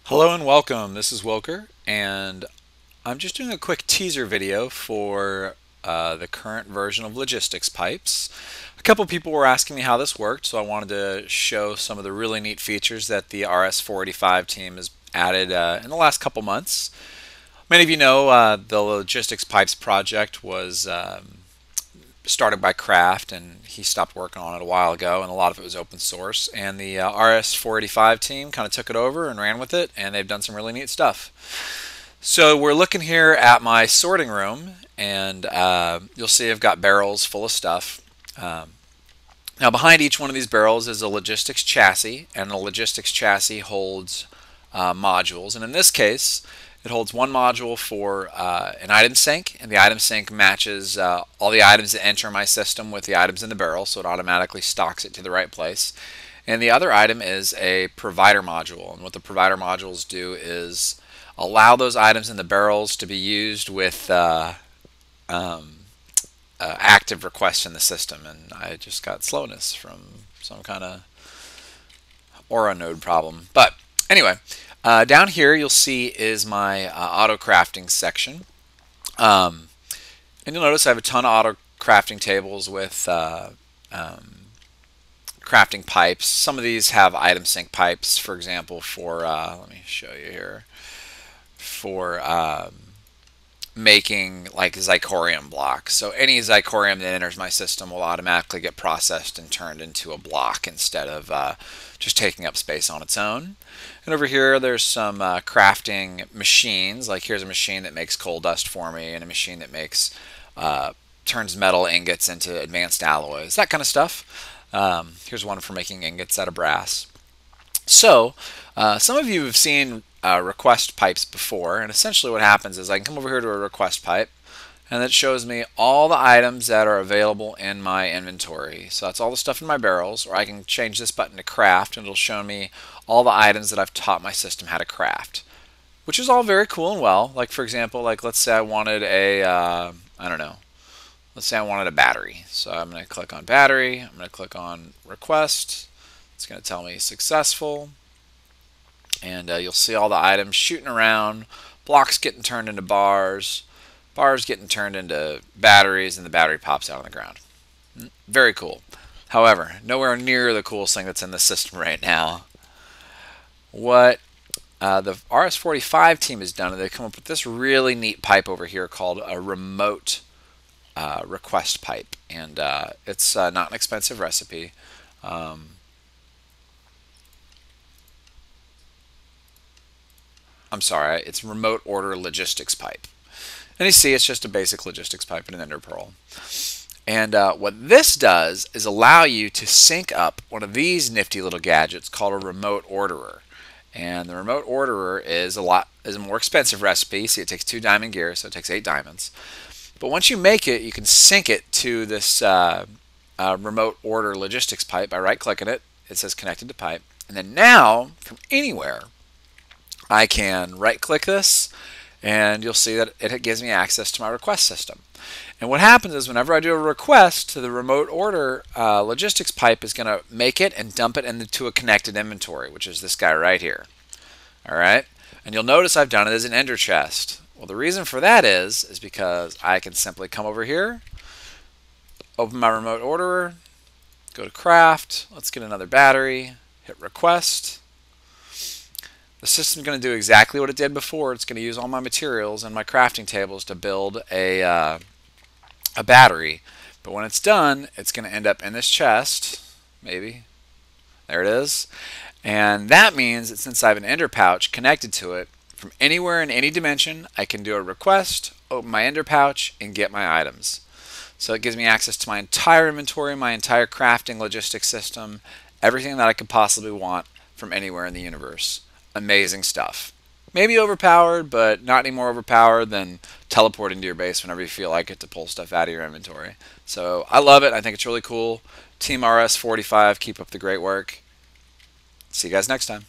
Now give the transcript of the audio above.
Hello and welcome. This is Wylker, and I'm just doing a quick teaser video for the current version of logistics pipes. A couple people were asking me how this worked, so I wanted to show some of the really neat features that the RS485 team has added in the last couple months. Many of you know the logistics pipes project was started by Kraft, and he stopped working on it a while ago, and a lot of it was open source. And the RS485 team kind of took it over and ran with it, and they've done some really neat stuff. So we're looking here at my sorting room, and you'll see I've got barrels full of stuff. Now behind each one of these barrels is a logistics chassis, and the logistics chassis holds modules. And in this case, it holds one module for an item sync, and the item sync matches all the items that enter my system with the items in the barrel, so it automatically stocks it to the right place. And the other item is a provider module, and what the provider modules do is allow those items in the barrels to be used with active requests in the system. And I just got slowness from some kind of Aura node problem. But anyway, down here you'll see is my auto crafting section. And you'll notice I have a ton of auto crafting tables with crafting pipes. Some of these have item sync pipes, for example, for, let me show you here, for making like zirconium blocks. So any zirconium that enters my system will automatically get processed and turned into a block instead of just taking up space on its own. And over here there's some crafting machines. Like here's a machine that makes coal dust for me, and a machine that makes turns metal ingots into advanced alloys, that kind of stuff. Here's one for making ingots out of brass. So some of you have seen request pipes before, and essentially what happens is I can come over here to a request pipe, and it shows me all the items that are available in my inventory. So that's all the stuff in my barrels. Or I can change this button to craft, and it'll show me all the items that I've taught my system how to craft, which is all very cool and well. Like for example, like let's say I wanted a I don't know, let's say I wanted a battery. So I'm going to click on battery, I'm going to click on request, it's going to tell me successful, and you'll see all the items shooting around, blocks getting turned into bars, bars getting turned into batteries, and the battery pops out on the ground. Very cool. However, nowhere near the coolest thing that's in the system right now. What the RS485 team has done is they've come up with this really neat pipe over here called a remote request pipe, and it's not an expensive recipe. I'm sorry, it's remote order logistics pipe. And you see it's just a basic logistics pipe in an interpearl. And what this does is allow you to sync up one of these nifty little gadgets called a remote orderer. And the remote orderer is a more expensive recipe. See, it takes 2 diamond gear, so it takes 8 diamonds. But once you make it, you can sync it to this remote order logistics pipe by right-clicking it. It says connected to pipe. And then now, from anywhere, I can right-click this, and you'll see that it gives me access to my request system. And what happens is whenever I do a request, the remote order logistics pipe is going to make it and dump it into a connected inventory, which is this guy right here. All right, and you'll notice I've done it as an ender chest. Well, the reason for that is because I can simply come over here, open my remote orderer, go to craft, let's get another battery, hit request. The system's going to do exactly what it did before. It's going to use all my materials and my crafting tables to build a battery. But when it's done, it's going to end up in this chest. Maybe. There it is. And that means that since I have an ender pouch connected to it, from anywhere in any dimension, I can do a request, open my ender pouch, and get my items. So it gives me access to my entire inventory, my entire crafting logistics system, everything that I could possibly want from anywhere in the universe. Amazing stuff. Maybe overpowered, but not any more overpowered than teleporting to your base whenever you feel like it to pull stuff out of your inventory. So I love it. I think it's really cool. Team RS45, keep up the great work. See you guys next time.